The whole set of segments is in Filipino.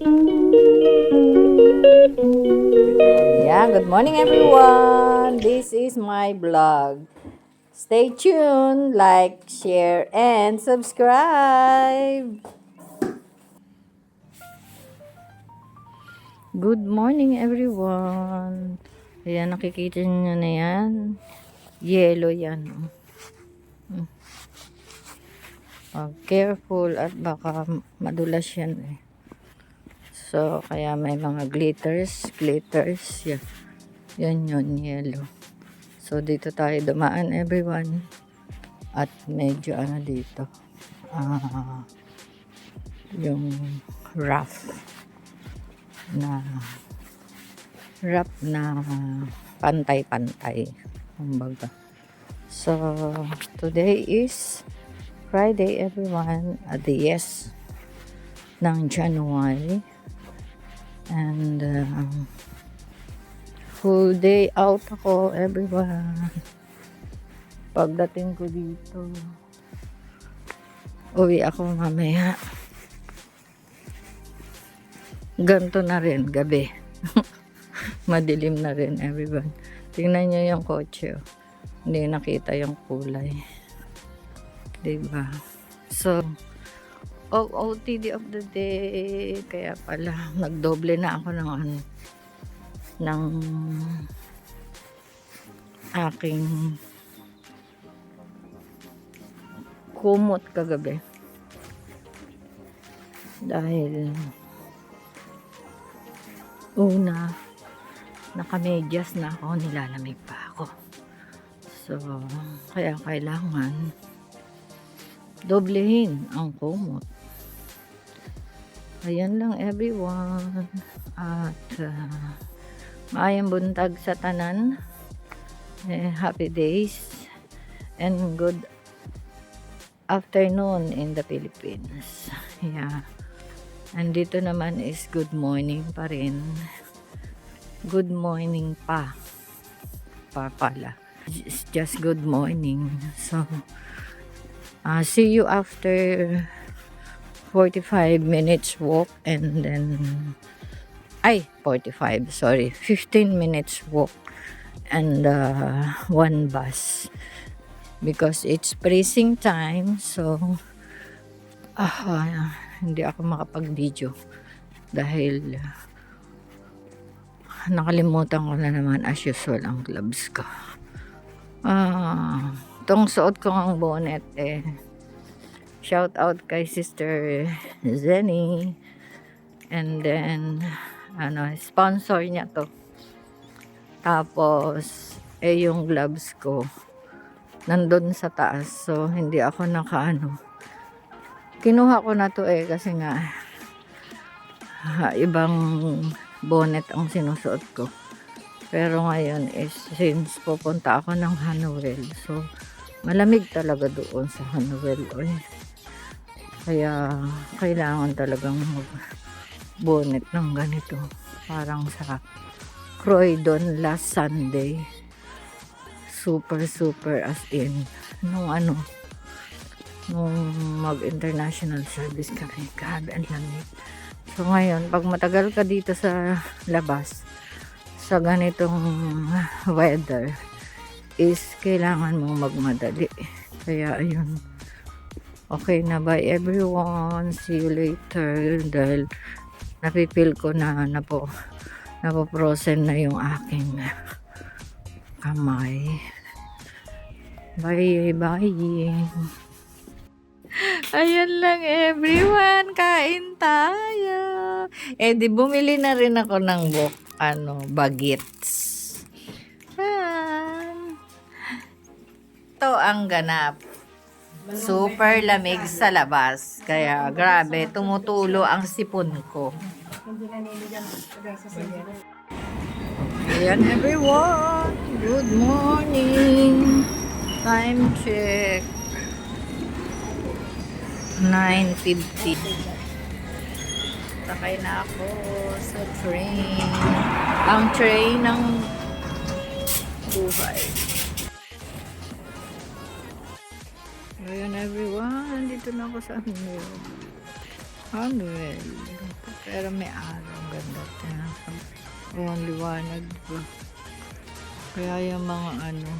Yeah, good morning everyone. This is my vlog. Stay tuned, like, share, and subscribe. Good morning everyone. Ayan, nakikita nyo na yan. Yellow yan. Careful at baka madulas yan eh. So, kaya may mga glitters. Yeah. Yan yun, yellow. So, dito tayo dumaan everyone. At medyo dito. Yung rough na pantay-pantay. Kumbaga. So, today is Friday everyone, at the yes ng January, and full day out ako everyone. Pagdating ko dito, uwi ako mamaya. Ganto na rin gabi. Madilim na rin everyone. Tingnan nyo yung kotse, oh. Hindi nakita yung kulay. Diba? So, OOTD of the day. Kaya pala, nagdoble na ako ng aking kumot kagabi. Dahil una, nakamedyas na ako, nilalamig pa ako. So, kaya kailangan doblehin ang kumot. Ayan lang everyone. At maayong buntag sa tanan. Happy days and good afternoon in the Philippines. Yeah. And dito naman is good morning pa rin. Good morning pa pala. It's just good morning. So, see you after 45 minutes walk, and then 15 minutes walk and one bus, because it's freezing time. So hindi ako makapag-video dahil nakalimutan ko na naman as usual ang gloves ko. Tong suot ko ang bonnet shout out kay Sister Zenny, and then sponsor niya to. Tapos yung gloves ko nandun sa taas, so hindi ako kinuha ko na to kasi nga ibang bonnet ang sinusuot ko. Pero ngayon is since pupunta ako ng Hanuel, so malamig talaga doon sa Hanuel. Kaya kailangan talagang mag-bonnet ng ganito. Parang sa Croydon last Sunday. Super as in. Nung mag-international service kami. Grabe, ang lamig. So ngayon, pag matagal ka dito sa labas, sa ganitong weather, is kailangan mong magmadali. Kaya ayun. Okay na, bye everyone. See you later. Dahil napipil ko na napoprosen na yung aking kamay. Bye. Ayan lang everyone. Kain tayo. Di bumili na rin ako ng bagets. Ito ang ganap. Super lamig sa labas. Kaya grabe, tumutulo ang sipon ko. Ayan everyone. Good morning. Time check. 9:50. Sakay na ako sa train. Ang train ng buhay. Ayan everyone, dito na ako sa Hanuel. Pero may araw. Ang ganda. Ang liwanag, diba? Kaya yung mga ano,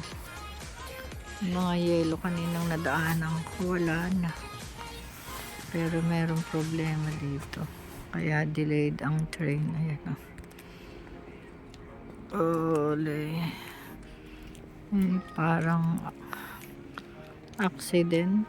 mga yelo kaninang nadaanan ko, wala na. Pero merong problema dito. Kaya delayed ang train. Ayan o. Ole. Parang accident.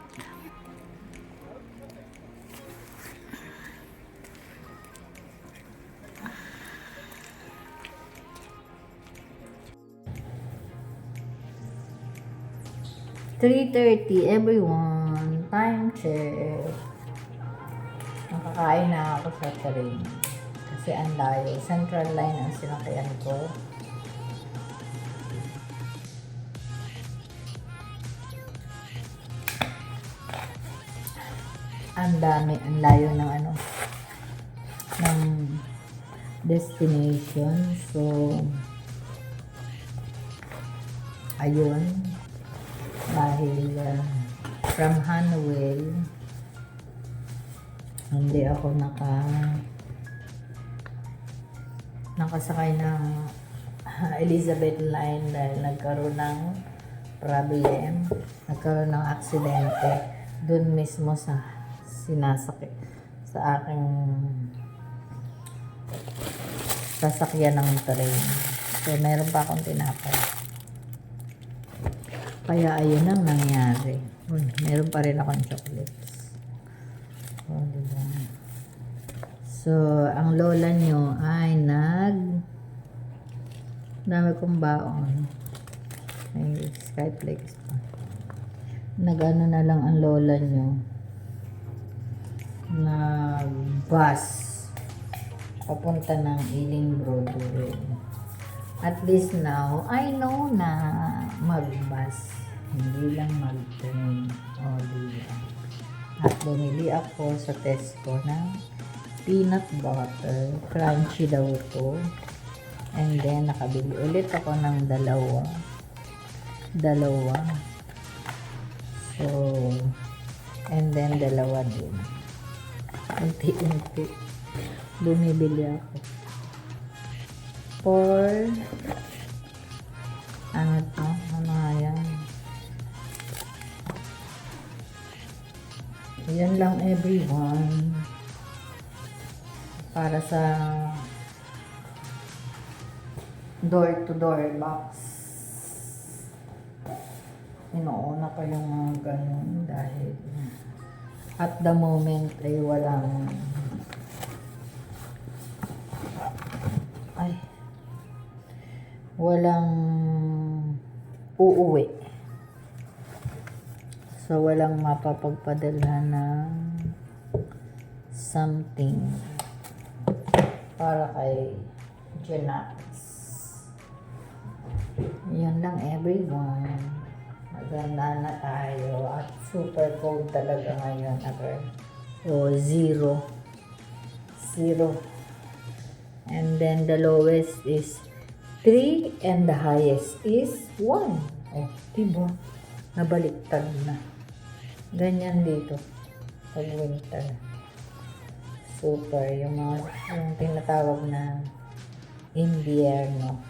"3:30 everyone. Time check." Nakakain na ako sa train. Kasi ang layo. Central line ang sinakayan ko. Ang dami, ang layo ng ano, ng destination. So, ayun. Dahil from Hanwell, hindi ako nakasakay ng Elizabeth Line dahil nagkaroon ng problem, nagkaroon ng aksidente doon mismo sa sinasakit sa aking sasakyan ng train. So meron pa akong tinapay, kaya ayun ang nangyari. Meron pa rin akong chocolates. Diba? So ang lola nyo ay dami kong baon. May Skyflex pa. Nag-ano na lang ang lola nyo, nag-bus papunta ng Ealing Broadway. At least now, I know na mag-bus, hindi lang mag-train. Diba? At bumili ako sa Tesco ng peanut butter. Crunchy daw to. And then, nakabili ulit ako ng dalawa. So, and then dalawa din. Unti-unti bumibili ako. For ano to? Ano yan? Yan lang everyone. Para sa door-to-door box. Inuuna pa yung mga ganun dahil at the moment ay walang uuwi. So walang mapapagpadalhan ng something para kay Jenax. Yun lang everyone. Maganda na tayo at super cold talaga ngayon. Zero. And then the lowest is 3 and the highest is 1. Diba? Nabaliktad na. Ganyan dito pag winter. Super. Yung tinatawag na invierno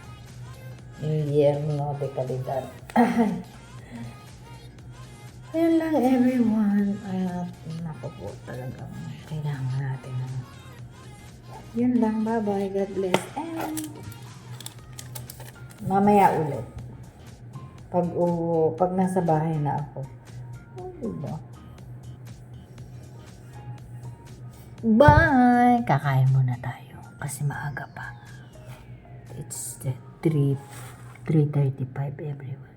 de kalidad. Yan lang everyone. Naku po, talagang kailangan natin. Yun lang. Bye-bye. God bless. And mamaya ulit. Pag nasa bahay na ako. Diba? Bye! Kakain muna tayo. Kasi maaga pa. It's the 3:35 everyone.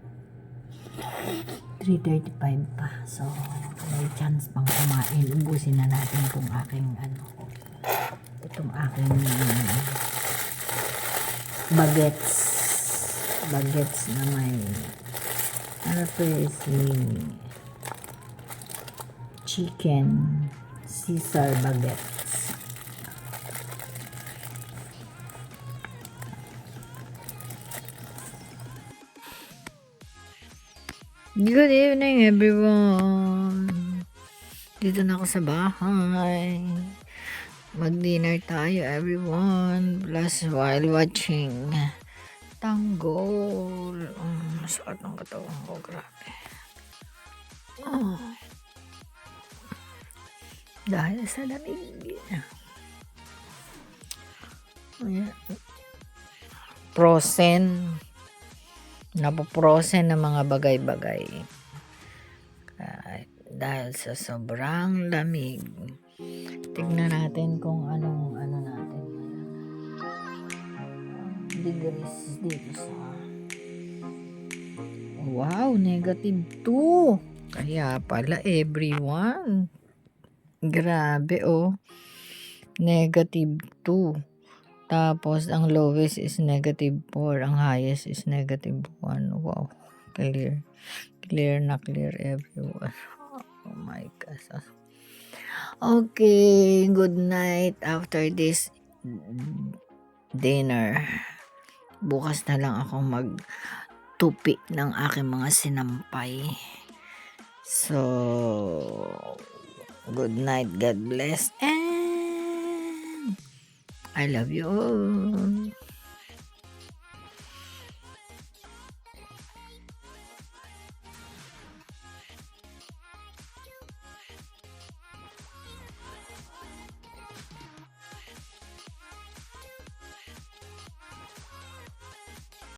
3:35 pa. So, may chance pang kumain. Ubusin na natin itong aking bagets na may chicken Caesar baguettes. Good evening everyone. Dito na ako sa bahay. Mag-dinner tayo, everyone. Plus, while watching Tanggol. Masakit ng katawan ko, grabe. Oh. Dahil sa lamig. Ayan. Frozen. Napoprosen ng mga bagay-bagay. Dahil sa sobrang lamig. Tignan natin kung anong ano natin. Degrees dito sa... Wow, -2. Kaya pala everyone. Grabe oh. -2. Tapos ang lowest is -4. Ang highest is -1. Wow. Clear. Clear na clear everyone. Oh my gosh. Okay, good night after this dinner. Bukas na lang ako magtupi ng aking mga sinampay. So, good night, God bless, and I love you all.